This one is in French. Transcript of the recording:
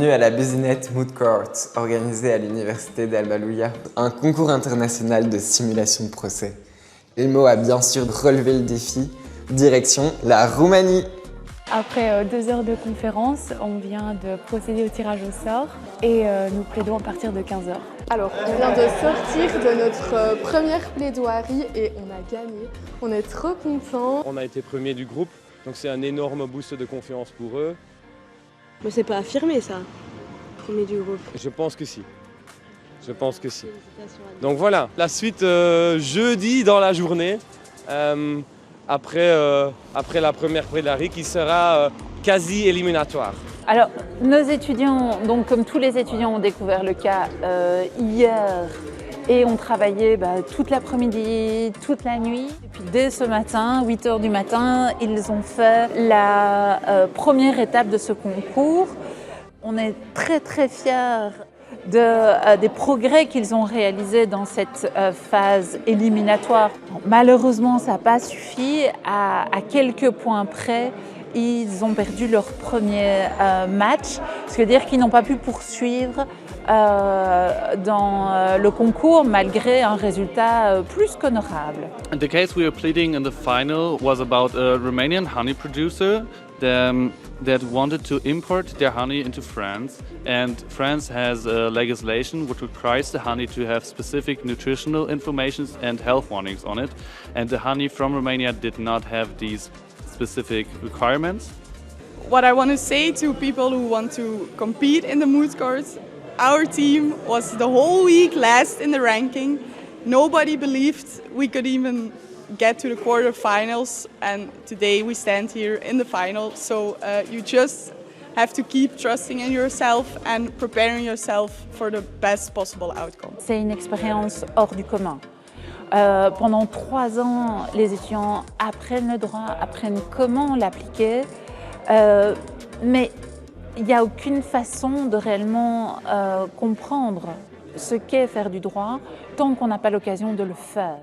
Bienvenue à la Business Moot Court, organisée à l'Université d'Al-Malouya, un concours international de simulation de procès. Ilmo a bien sûr relevé le défi, direction la Roumanie. Après 2 heures de conférence, on vient de procéder au tirage au sort et nous plaidons à partir de 15 h. Alors, on vient de sortir de notre première plaidoirie et on a gagné. On est trop contents. On a été premier du groupe, donc c'est un énorme boost de confiance pour eux. Mais c'est pas affirmé ça, premier du groupe. Je pense que si. Donc voilà, la suite jeudi dans la journée, après la première plaidoirie qui sera quasi éliminatoire. Alors, nos étudiants, donc comme tous les étudiants, ont découvert le cas hier et ont travaillé toute l'après-midi, toute la nuit. Et puis dès ce matin, 8 h du matin, ils ont fait la première étape de ce concours. On est très très fiers des progrès qu'ils ont réalisés dans cette phase éliminatoire. Malheureusement, ça n'a pas suffi. À quelques points près, ils ont perdu leur premier match, ce qui veut dire qu'ils n'ont pas pu poursuivre dans le concours malgré un résultat plus qu'honorable. The case we are pleading in the final was about a Romanian honey producer that wanted to import their honey into France, and France has a legislation which requires the honey to have specific nutritional information and health warnings on it, and the honey from Romania did not have these specific requirements. What I want to say to people who want to compete in the moot courts, our team was the whole week last in the ranking. Nobody believed we could even get to the quarterfinals, and today we stand here in the final. So you just have to keep trusting in yourself and preparing yourself for the best possible outcome. C'est une expérience hors du commun. Pendant 3 ans, les étudiants apprennent le droit, apprennent comment l'appliquer, mais il n'y a aucune façon de réellement comprendre ce qu'est faire du droit tant qu'on n'a pas l'occasion de le faire.